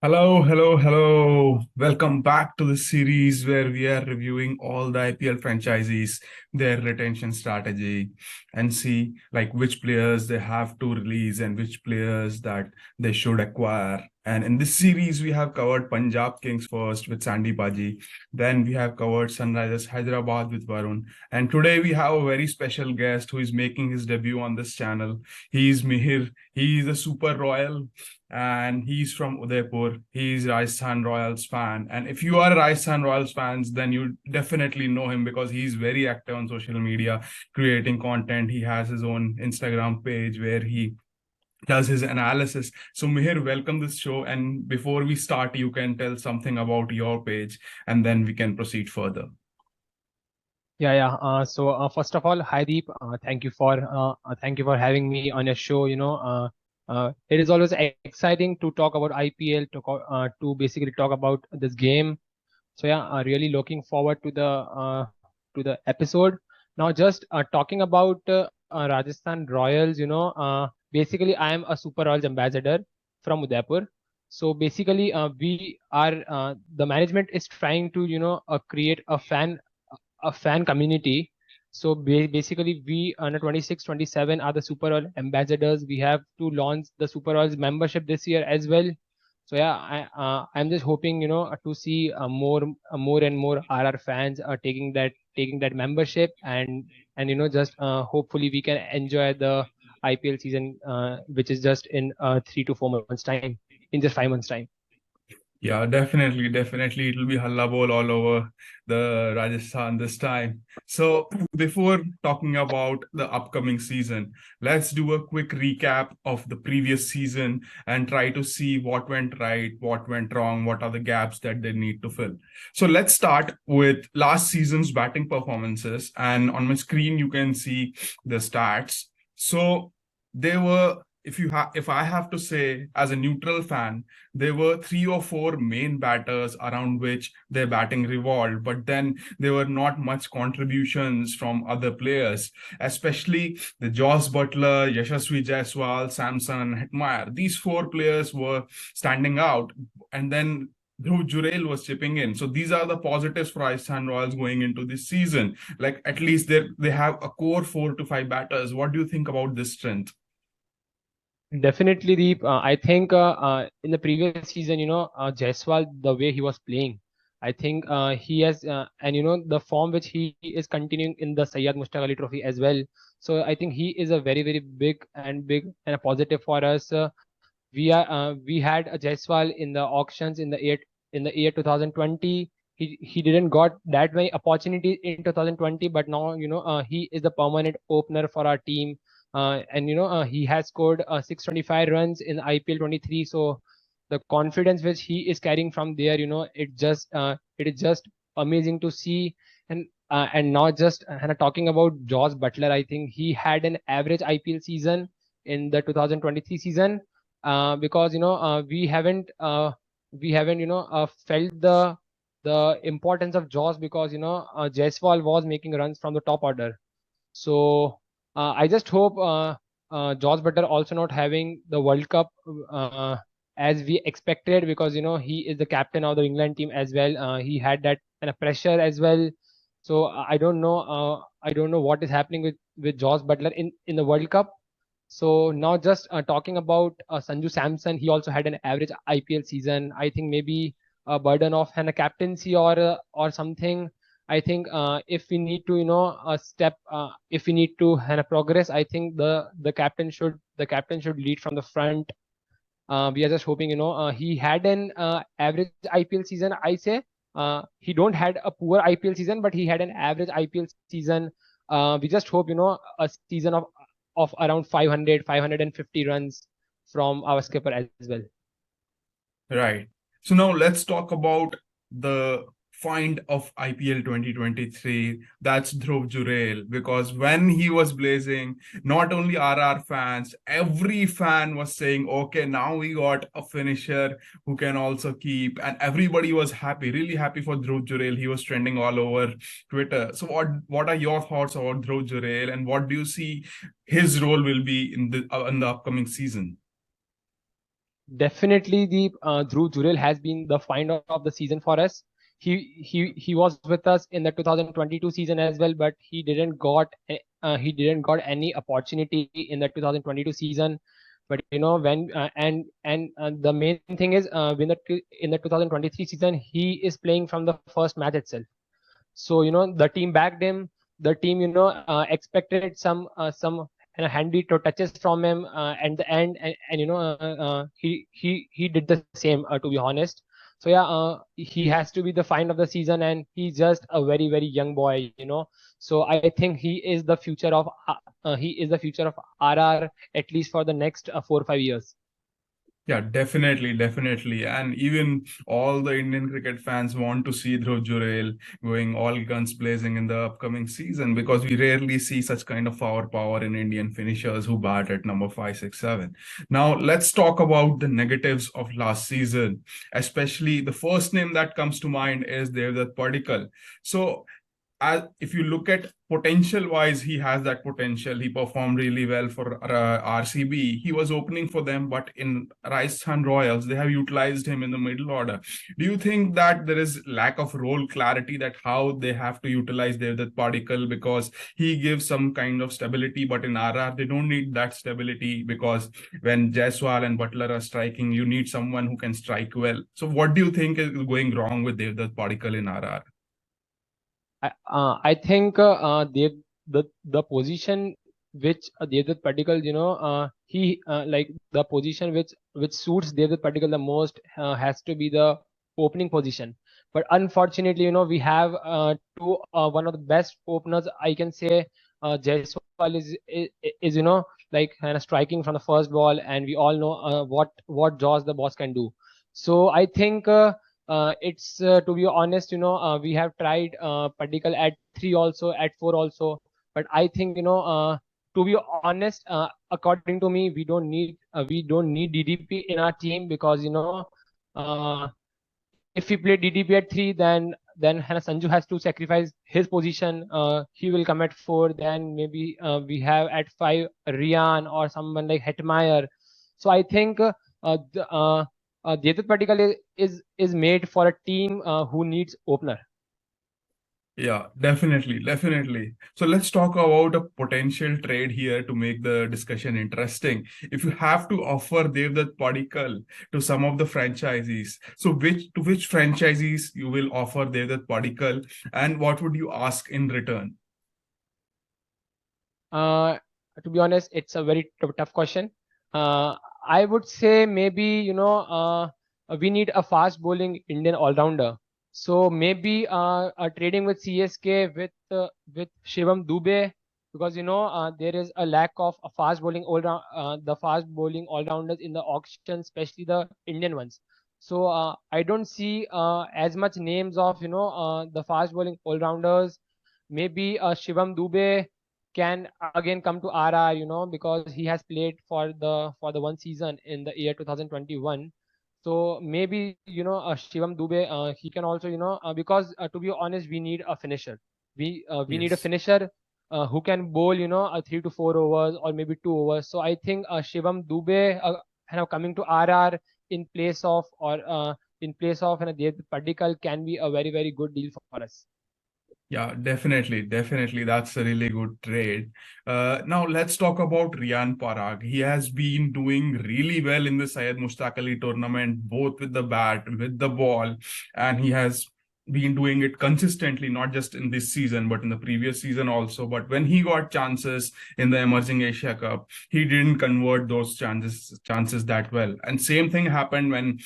Hello, hello, hello. Welcome back to the series where we are reviewing all the IPL franchises, their retention strategy, and see like which players they have to release and which players that they should acquire. And in this series, we have covered Punjab Kings first with Sandy Paji. Then we have covered Sunrisers Hyderabad with Varun. And today we have a very special guest who is making his debut on this channel. He is Mihir. He is a super royal and he's from Udaipur. He's Rajasthan Royals fan. And if you are a Rajasthan Royals fans, then you definitely know him because he's very active on social media, creating content. He has his own Instagram page where he does his analysis. So Mihir, welcome this show. And before we start, you can tell something about your page and then we can proceed further. Yeah. So first of all, hi Deep. Thank you for having me on your show. It is always exciting to talk about IPL, to basically talk about this game. So yeah, really looking forward to the episode. Now, just talking about Rajasthan Royals. Basically, I am a Super Royals ambassador from Udaipur. So basically, we are the management is trying to create a fan community. So basically, we under 26, 27 are the Super Bowl ambassadors. We have to launch the Super Bowl's membership this year as well. So yeah, I'm just hoping to see more and more RR fans taking that membership, and just hopefully we can enjoy the IPL season, which is just in 3 to 4 months time, in just 5 months time. Yeah, definitely, definitely. It'll be Halla Ball all over the Rajasthan this time. So before talking about the upcoming season, let's do a quick recap of the previous season and try to see what went right, what went wrong, what are the gaps that they need to fill. So let's start with last season's batting performances. And on my screen, you can see the stats. So they were, if I have to say as a neutral fan, there were three or four main batters around which their batting revolved, but then there were not much contributions from other players, especially the Joss Butler, Yashasvi Jaiswal, Samson, and Hetmeyer. These four players were standing out, and then Dhruv Jurel was chipping in. So these are the positives for Rajasthan Royals going into this season. Like at least they have a core 4 to 5 batters. What do you think about this strength? Definitely, Deep. I think in the previous season, Jaiswal, the way he was playing, I think he has, and the form which he is continuing in the Sayyad Mushtaq Ali Trophy as well. So I think he is a very, very big and a positive for us. We had a Jaiswal in the auctions in the year 2020. He didn't got that many opportunities in 2020, but now he is the permanent opener for our team. And he has scored 625 runs in IPL 23. So the confidence which he is carrying from there, it is just amazing to see. And not just talking about Josh Butler, I think he had an average IPL season in the 2023 season, because we haven't felt the importance of Josh, because Jaiswal was making runs from the top order. So I just hope Josh Butler also not having the World Cup as we expected, because he is the captain of the England team as well. He had that kind of pressure as well. So I don't know what is happening with Josh Butler in the World Cup. So now just talking about Sanju Samson, he also had an average IPL season. I think maybe a burden of a captaincy or something. I think if we need to if we need to progress, I think the captain should lead from the front. We are just hoping he had an average IPL season. I say he don't had a poor IPL season, but he had an average IPL season. We just hope a season of around 550 runs from our skipper as well. Right. So now let's talk about the find of IPL 2023. That's Dhruv Jurel. Because when he was blazing, not only RR fans, every fan was saying, okay, now we got a finisher who can also keep. And everybody was happy, really happy for Dhruv Jurel. He was trending all over Twitter. So what are your thoughts about Dhruv Jurel and what do you see his role will be in the upcoming season? Definitely, the Dhruv Jurel has been the find of the season for us. He was with us in the 2022 season as well, but he didn't got any opportunity in the 2022 season. But when and the main thing is in the 2023 season he is playing from the first match itself. So the team backed him. The team expected some handy touches from him at the end, and he did the same, to be honest. So yeah, he has to be the find of the season, and he's just a very very young boy. So I think he is the future of RR, at least for the next 4 or 5 years. Yeah, definitely, definitely. And even all the Indian cricket fans want to see Dhruv Jurel going all guns blazing in the upcoming season, because we rarely see such kind of power in Indian finishers who bat at number 5, 6, 7. Now, let's talk about the negatives of last season. Especially the first name that comes to mind is Devdutt Padikkal. So if you look at potential wise, he has that potential. He performed really well for RCB. He was opening for them, but in Rajasthan Royals, they have utilized him in the middle order. Do you think that there is lack of role clarity, that how they have to utilize Devdutt Padikkal, because he gives some kind of stability, but in RR they don't need that stability, because when Jaiswal and Butler are striking, you need someone who can strike well. So what do you think is going wrong with Devdutt Padikkal in RR? I think the position which Devdutt Padikkal, he like the position which suits Devdutt Padikkal the most has to be the opening position. But unfortunately, we have one of the best openers, I can say. Jaiswal is like kind of striking from the first ball, and we all know what jaws the boss can do. So I think. It's to be honest, we have tried Padikkal at 3 also, at 4 also, but I think to be honest, according to me, we don't need DDP in our team, because uh, if we play DDP at 3, then Hannah Sanju has to sacrifice his position. He will come at 4. Then maybe we have at 5 Rian or someone like Hetmeyer. So I think Devdutt Padikkal is made for a team who needs opener. Yeah, definitely, definitely. So let's talk about a potential trade here to make the discussion interesting. If you have to offer Devdutt Padikkal to some of the franchisees, so which franchisees you will offer Devdutt Padikkal, and what would you ask in return? Uh, to be honest, it's a very tough question. I would say maybe we need a fast bowling Indian all rounder. So maybe trading with CSK with Shivam Dube, because there is a lack of a fast bowling the fast bowling all rounders in the auction, especially the Indian ones. So I don't see as much names of the fast bowling all rounders. Maybe Shivam Dube can again come to RR, because he has played for the one season in the year 2021. So maybe Shivam Dube, he can also because to be honest, we need a finisher. We need a Yes. finisher who can bowl a 3 to 4 overs or maybe 2 overs. So I think Shivam Dube coming to RR in place of or in place of Devdutt Padikkal can be a very very good deal for us. Yeah, definitely, definitely. That's a really good trade. Now let's talk about Riyan Parag. He has been doing really well in the Syed Mushtaq Ali tournament, both with the bat, with the ball, and he has been doing it consistently, not just in this season, but in the previous season also. But when he got chances in the Emerging Asia Cup, he didn't convert those chances that well. And same thing happened when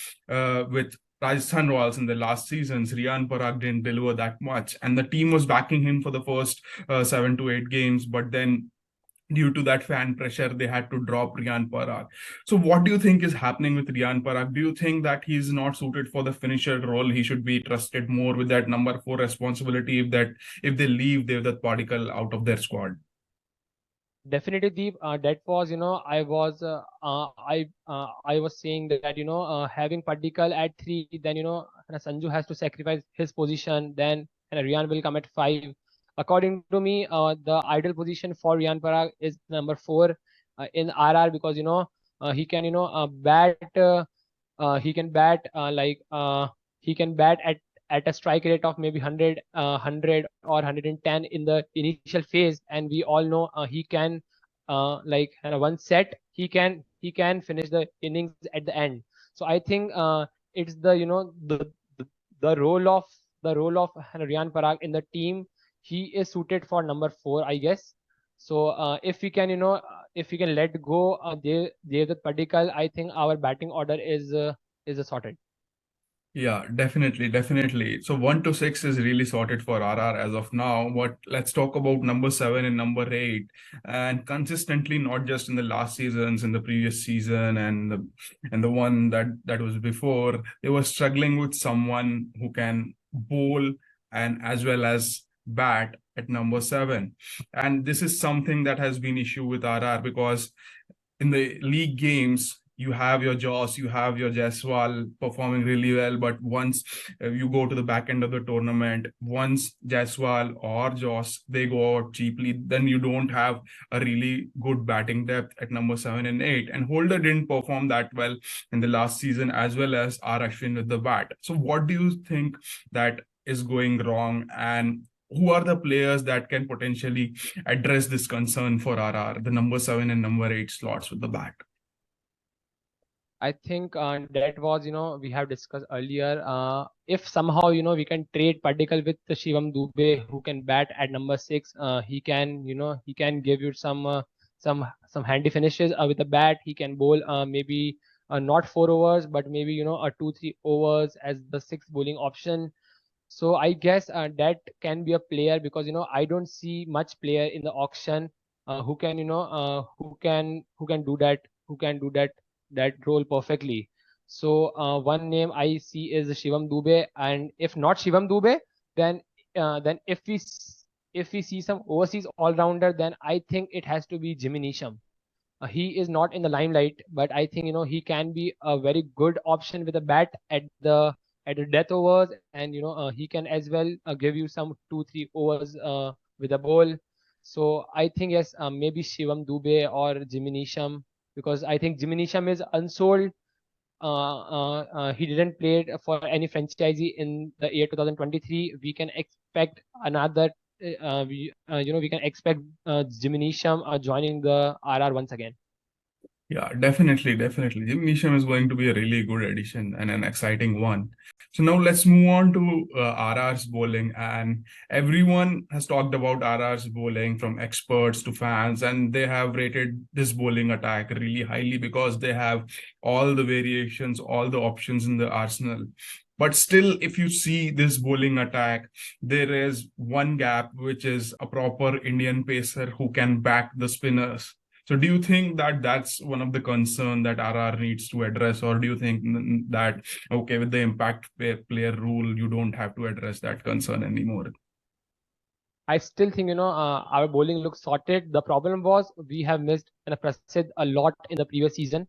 with Rajasthan Royals in the last seasons, Riyan Parag didn't deliver that much, and the team was backing him for the first 7 to 8 games. But then, due to that fan pressure, they had to drop Riyan Parag. So, what do you think is happening with Riyan Parag? Do you think that he's not suited for the finisher role? He should be trusted more with that number 4 responsibility if they leave Devdutt Padikkal out of their squad? Definitely, Deep. That was, I was saying that having Padikkal at 3, then Sanju has to sacrifice his position. Then Riyan will come at 5. According to me, the ideal position for Riyan Parag is number 4 in RR, because he can bat. He can bat he can bat at a strike rate of maybe 100 or 110 in the initial phase, and we all know he can one set he can finish the innings at the end. So I think it's the the role of Riyan Parag in the team. He is suited for number 4, I guess. So if we can if we can let go Devdutt Padikkal, I think our batting order is sorted. Yeah, definitely, definitely. So 1 to 6 is really sorted for RR as of now. But let's talk about number 7 and number 8. And consistently, not just in the last seasons, in the previous season and the one that was before, they were struggling with someone who can bowl and as well as bat at number 7. And this is something that has been issue with RR because in the league games, you have your Joss, you have your Jaiswal performing really well. But once you go to the back end of the tournament, once Jaiswal or Joss, they go out cheaply, then you don't have a really good batting depth at number 7 and 8. And Holder didn't perform that well in the last season, as well as R. Ashwin with the bat. So what do you think that is going wrong? And who are the players that can potentially address this concern for RR, the number 7 and number 8 slots with the bat? I think that was, we have discussed earlier. If somehow, we can trade Padikkal with the Shivam Dube, who can bat at number 6, he can give you some handy finishes with the bat. He can bowl maybe not 4 overs, but maybe, a 2-3 overs as the sixth bowling option. So I guess that can be a player, because, I don't see much player in the auction who can, who can do that role perfectly. So one name I see is Shivam Dube, and if not Shivam Dube, then if we see some overseas all rounder, then I think it has to be Jimmy Neesham. He is not in the limelight, but I think he can be a very good option with a bat at the death overs, and he can as well give you some 2-3 overs with a ball. So I think yes, maybe Shivam Dube or Jimmy Neesham, because I think Jimmy Neesham is unsold. He didn't play for any franchisee in the year 2023. We can expect another. We can expect Jimmy Neesham joining the RR once again. Yeah, definitely, definitely. Jim Neesham is going to be a really good addition and an exciting one. So now let's move on to RR's bowling. And everyone has talked about RR's bowling, from experts to fans, and they have rated this bowling attack really highly because they have all the variations, all the options in the arsenal. But still, if you see this bowling attack, there is one gap, which is a proper Indian pacer who can back the spinners. So do you think that that's one of the concern that RR needs to address, or do you think that, okay, with the impact player rule, you don't have to address that concern anymore? I still think our bowling looks sorted. The problem was we have missed Prasidh a lot in the previous season.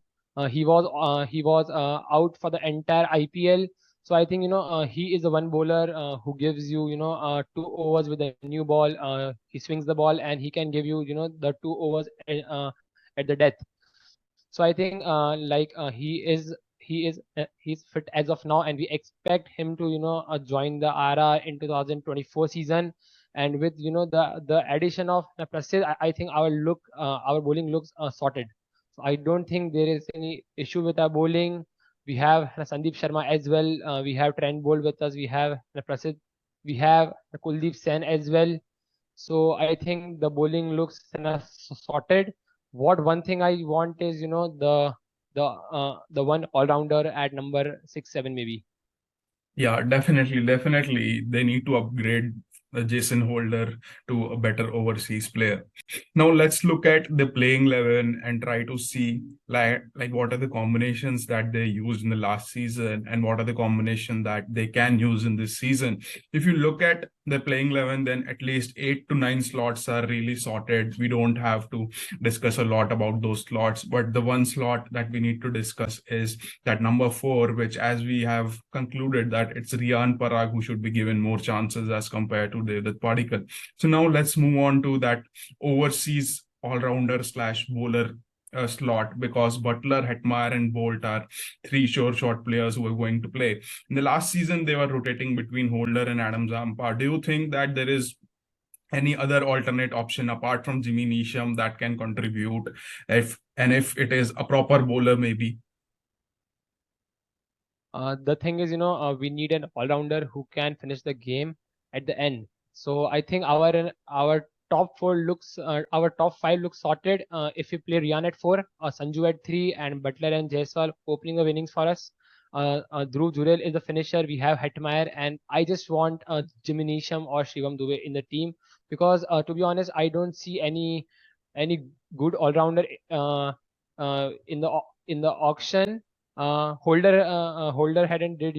He was out for the entire IPL. So I think he is the one bowler who gives you 2 overs with a new ball. He swings the ball and he can give you the 2 overs at the death. So I think he's fit as of now, and we expect him to join the RR in 2024 season. And with the addition of Prasidh, I think our bowling looks sorted. So I don't think there is any issue with our bowling. We have Sandeep Sharma as well. We have Trent Bolt with us. We have Prasidh. We have Kuldeep Sen as well. So I think the bowling looks sorted. What one thing I want is the one all rounder at number 6-7 maybe. Yeah, definitely, definitely. They need to upgrade Jason Holder to a better overseas player. Now let's look at the playing 11 and try to see like what are the combinations that they used in the last season and what are the combinations that they can use in this season. If you look at the playing 11, then at least 8 to 9 slots are really sorted. We don't have to discuss a lot about those slots, but the one slot that we need to discuss is that number 4, which, as we have concluded, that it's Riyan Parag who should be given more chances as compared to Devdutt Padikkal. So now let's move on to that overseas all-rounder slash bowler slot because Butler, Hetmeyer, and Bolt are three sure shot players who are going to play. In the last season, they were rotating between Holder and Adam Zampa. Do you think that there is any other alternate option apart from Jimmy Neesham that can contribute, if it is a proper bowler maybe? The thing is, we need an all-rounder who can finish the game at the end. So I think our our top five looks sorted. If we play Rian at four, Sanju at three, and Butler and Jaiswal opening the innings for us. Dhruv Jurel is the finisher. We have Hetmeyer, and I just want Jimmy Neesham or Shivam Dube in the team because, to be honest, I don't see any good all-rounder in the auction. Holder hadn't did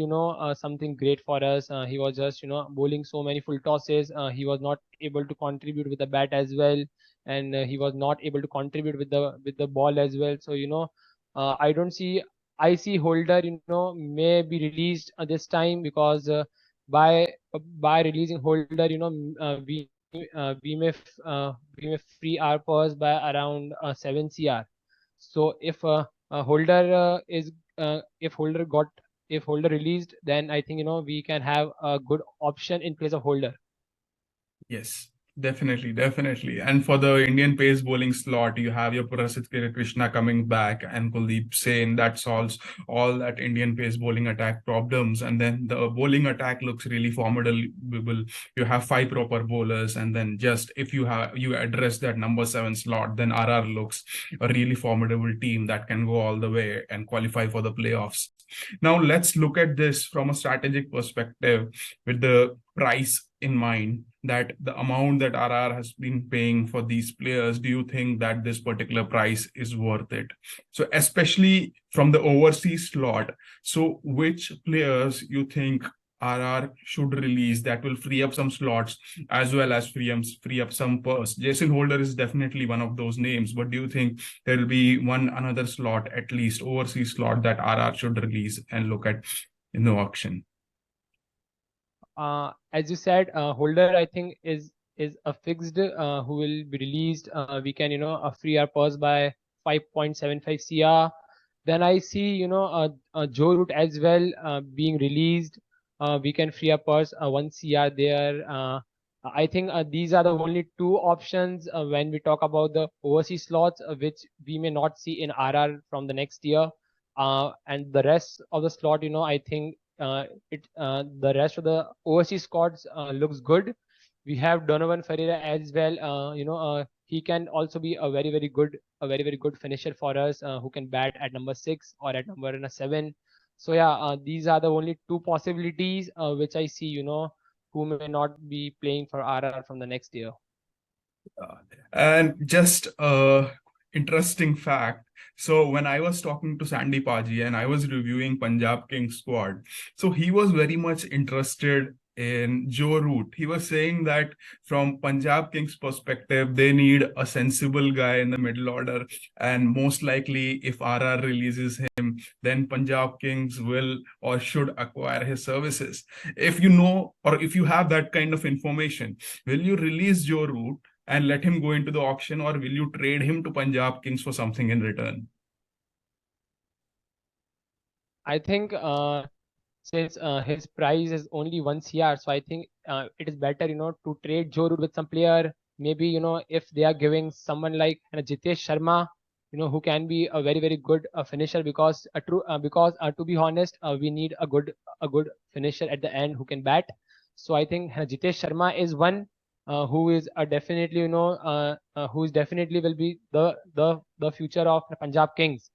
something great for us. He was just bowling so many full tosses. He was not able to contribute with the bat as well, and he was not able to contribute with the ball as well. So I don't see. I see Holder may be released this time because by releasing Holder, we may free our purse by around 7 CR. So if Holder is if Holder got if Holder released, then I think we can have a good option in place of Holder. Yes, definitely, definitely. And for the Indian pace bowling slot, you have your Prasidh Krishna coming back and Kuldeep Sen. That solves all that Indian pace bowling attack problems. And then the bowling attack looks really formidable. You have five proper bowlers, and then just if you address that number seven slot, then RR looks a really formidable team that can go all the way and qualify for the playoffs. Now let's look at this from a strategic perspective with the price in mind, that the amount that RR has been paying for these players, do you think that this particular price is worth it? So especially from the overseas slot, so which players you think RR should release that will free up some slots as well as free up some purse? Jason Holder is definitely one of those names, but do you think there will be another slot, at least overseas slot, that RR should release and look at in the auction? As you said, Holder I think is a fixed who will be released. We can free our purse by 5.75 CR. Then I see Joe Root as well being released. We can free our purse 1 CR there. I think these are the only two options when we talk about the overseas slots, which we may not see in RR from the next year. And the rest of the slot, I think the rest of the overseas squads looks good. We have Donovan Ferreira as well. He can also be a very very good finisher for us, who can bat at number 6 or at number 7. So yeah, these are the only two possibilities which I see. Who may not be playing for RR from the next year. And just a interesting fact. So when I was talking to Sandy Paji and I was reviewing Punjab Kings squad, so he was very much interested in Joe Root. He was saying that from Punjab Kings perspective, they need a sensible guy in the middle order. And most likely, if RR releases him, then Punjab Kings will or should acquire his services. If you know, or if you have that kind of information, will you release Joe Root and let him go into the auction, or will you trade him to Punjab Kings for something in return? I think since his price is only 1 CR, so I think it is better, to trade Joe Root with some player. Maybe, if they are giving someone like Jitesh Sharma, who can be a very, very good finisher because to be honest, we need a good finisher at the end who can bat. So I think Jitesh Sharma is one who is definitely, who is definitely will be the future of the Punjab Kings.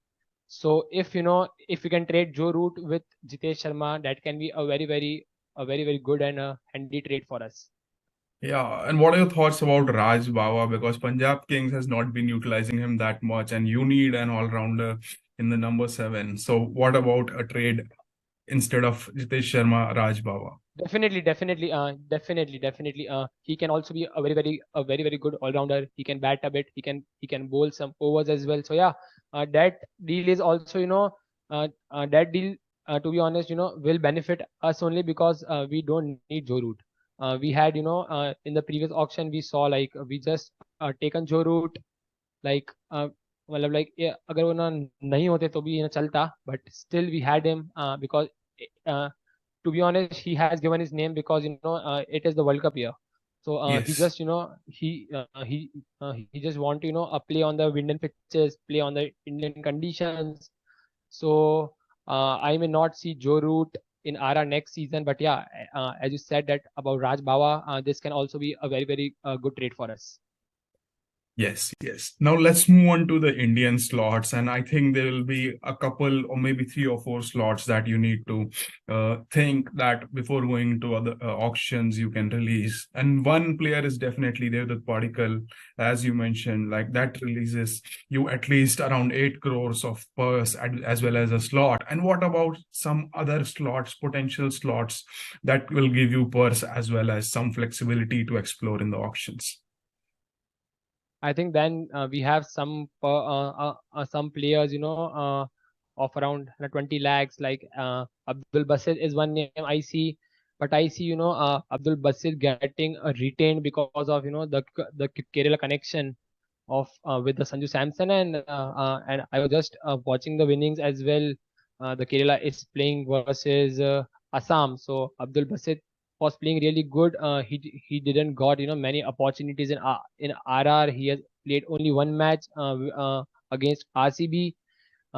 So if we can trade Joe Root with Jitesh Sharma, that can be a very very good and a handy trade for us. Yeah, and what are your thoughts about Raj Bawa? Because Punjab Kings has not been utilizing him that much, and you need an all-rounder in the number 7. So what about a trade instead of Jitesh Sharma, Raj Bawa? Definitely. He can also be a very very good all rounder. He can bat a bit. He can bowl some overs as well. So yeah, that deal is also that deal to be honest will benefit us only because we don't need Joe Root. We had in the previous auction we saw like we just taken Joe Root like मतलब like अगर वो ना नहीं होते तो भी चलता, but still we had him because uh, to be honest, he has given his name because it is the World Cup year. So he Yes. just he just want to play on the Indian pitches, play on the Indian conditions. So I may not see Joe Root in RR next season, but yeah, as you said that about Raj Bawa, this can also be a very very good trade for us. Yes, yes. Now let's move on to the Indian slots, and I think there will be a couple or maybe three or four slots that you need to think that before going to other auctions you can release. And one player is definitely there, the particle, as you mentioned, like that releases you at least around 8 crores of purse as well as a slot. And what about some other slots, potential slots that will give you purse as well as some flexibility to explore in the auctions? I think then we have some players, of around 20 lakhs. Like Abdul Basit is one name I see, but I see Abdul Basit getting retained because of the Kerala connection of with the Sanju Samson, and I was just watching the winnings as well. The Kerala is playing versus Assam, so Abdul Basit was playing really good. He didn't got many opportunities in RR. He has played only one match against RCB.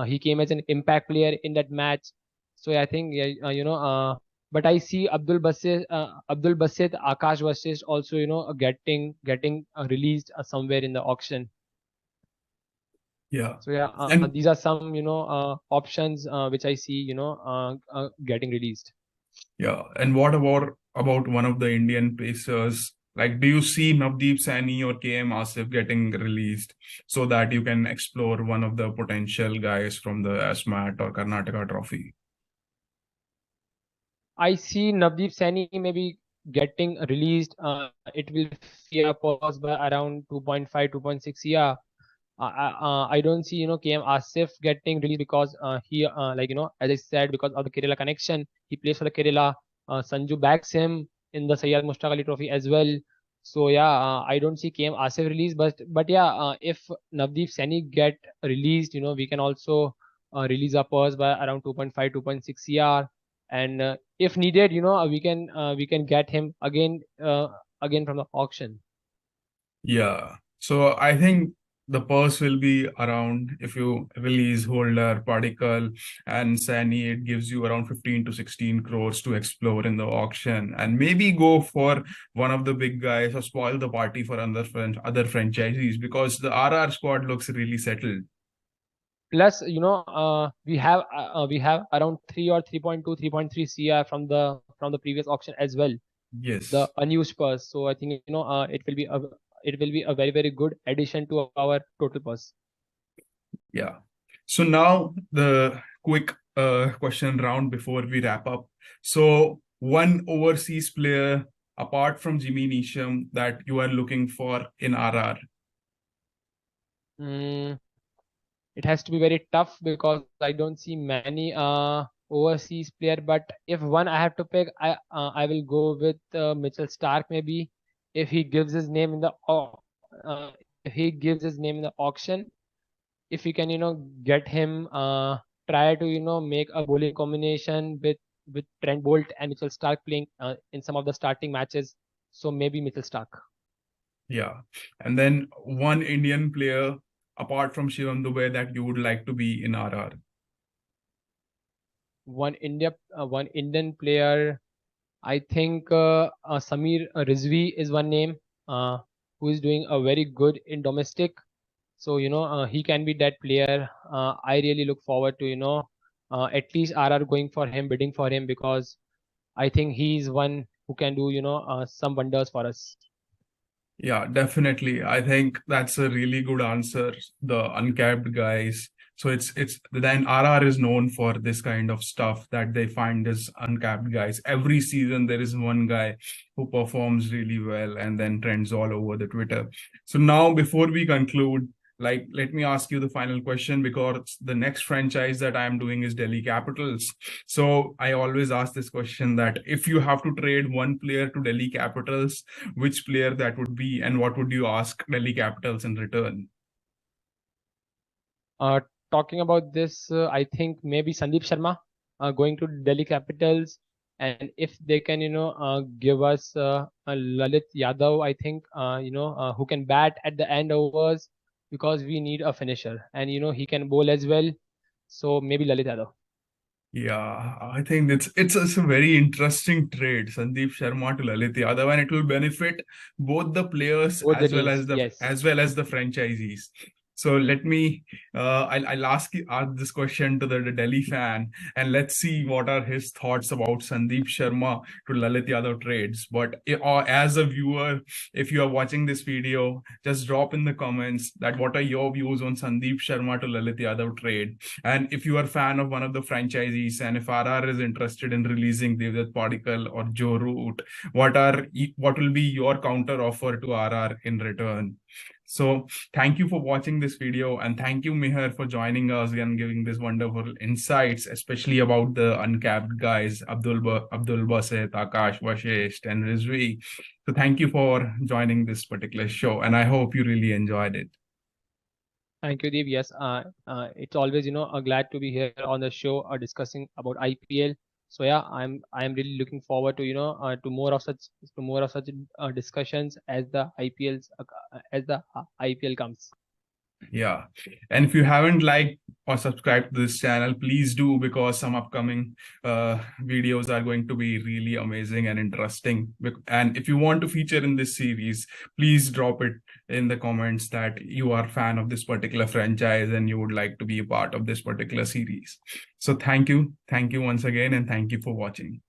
He came as an impact player in that match. So I think yeah, but I see Abdul Basit, Akash Vasist also getting released somewhere in the auction. Yeah. So yeah, And these are some options which I see getting released. yeah, and what about one of the Indian pacers? Like, do you see Navdeep Saini or KM Asif getting released so that you can explore one of the potential guys from the ASMAT or Karnataka Trophy? I see Navdeep Saini maybe getting released. It will be a pause by around 2.5, 2.6. Yeah. I don't see KM Asif getting released because he like as I said, because of the Kerala connection, he plays for the Kerala. Sanju backs him in the Sayyad Mushtaq Ali Trophy as well. So yeah, I don't see KM Asif released, but yeah, if Navdeep Saini get released, we can also release our purse by around 2.5, 2.6 CR, and if needed, we can get him again from the auction. Yeah. So I think the purse will be around, if you release Holder, Particle, and Sani, it gives you around 15 to 16 crores to explore in the auction and maybe go for one of the big guys or spoil the party for other franchisees because the RR squad looks really settled. Plus, we have around 3 or 3.2, 3.3 CR from the previous auction as well, the Yes. unused purse. So I think it will be a very very good addition to our total purse. Yeah. So now the quick question round before we wrap up. So one overseas player apart from Jimmy Neesham that you are looking for in RR. Mm, it has to be very tough because I don't see many overseas player. But if one I have to pick, I will go with Mitchell Stark maybe, if he gives his name in the if he gives his name in the auction. If we can get him, try to make a bowling combination with Trent Bolt and Mitchell Stark playing in some of the starting matches. So maybe Mitchell Stark. Yeah. And then one Indian player apart from Shivam Dube that you would like to be in RR. One Indian player. I think Samir Rizvi is one name who is doing a very good in domestic. So he can be that player. I really look forward to at least RR going for him, bidding for him, because I think he's one who can do some wonders for us. Yeah, definitely. I think that's a really good answer. The uncapped guys. So it's then RR is known for this kind of stuff that they find as uncapped guys. Every season there is one guy who performs really well and then trends all over the Twitter. So now before we conclude, like let me ask you the final question because the next franchise that I'm doing is Delhi Capitals. So I always ask this question that if you have to trade one player to Delhi Capitals, which player that would be and what would you ask Delhi Capitals in return? Uh, Talking about this, I think maybe Sandeep Sharma going to Delhi Capitals, and if they can, give us a Lalit Yadav, I think, who can bat at the end overs, because we need a finisher, and he can bowl as well. So maybe Lalit Yadav. Yeah, I think it's a very interesting trade, Sandeep Sharma to Lalit Yadav, and it will benefit both the players Both the teams, yes. as well as the franchisees. So let me I'll ask this question to the Delhi fan, and let's see what are his thoughts about Sandeep Sharma to Lalit Yadav trades. But or as a viewer, if you are watching this video, just drop in the comments that what are your views on Sandeep Sharma to Lalit Yadav trade. And if you are a fan of one of the franchisees, and if RR is interested in releasing Devdutt Padikkal or Joe Root, what will be your counter offer to RR in return? So thank you for watching this video, and thank you, Mihir, for joining us and giving this wonderful insights, especially about the uncapped guys, Abdul Basit, Akash, Vashisht, and Rizvi. So thank you for joining this particular show, and I hope you really enjoyed it. Thank you, Deep. Yes, it's always glad to be here on the show discussing about IPL. So yeah, I'm really looking forward to to more of such discussions as the IPL comes. Yeah. And if you haven't liked or subscribed to this channel, please do, because some upcoming videos are going to be really amazing and interesting. And if you want to feature in this series, please drop it in the comments that you are a fan of this particular franchise and you would like to be a part of this particular series. So thank you. Thank you once again, and thank you for watching.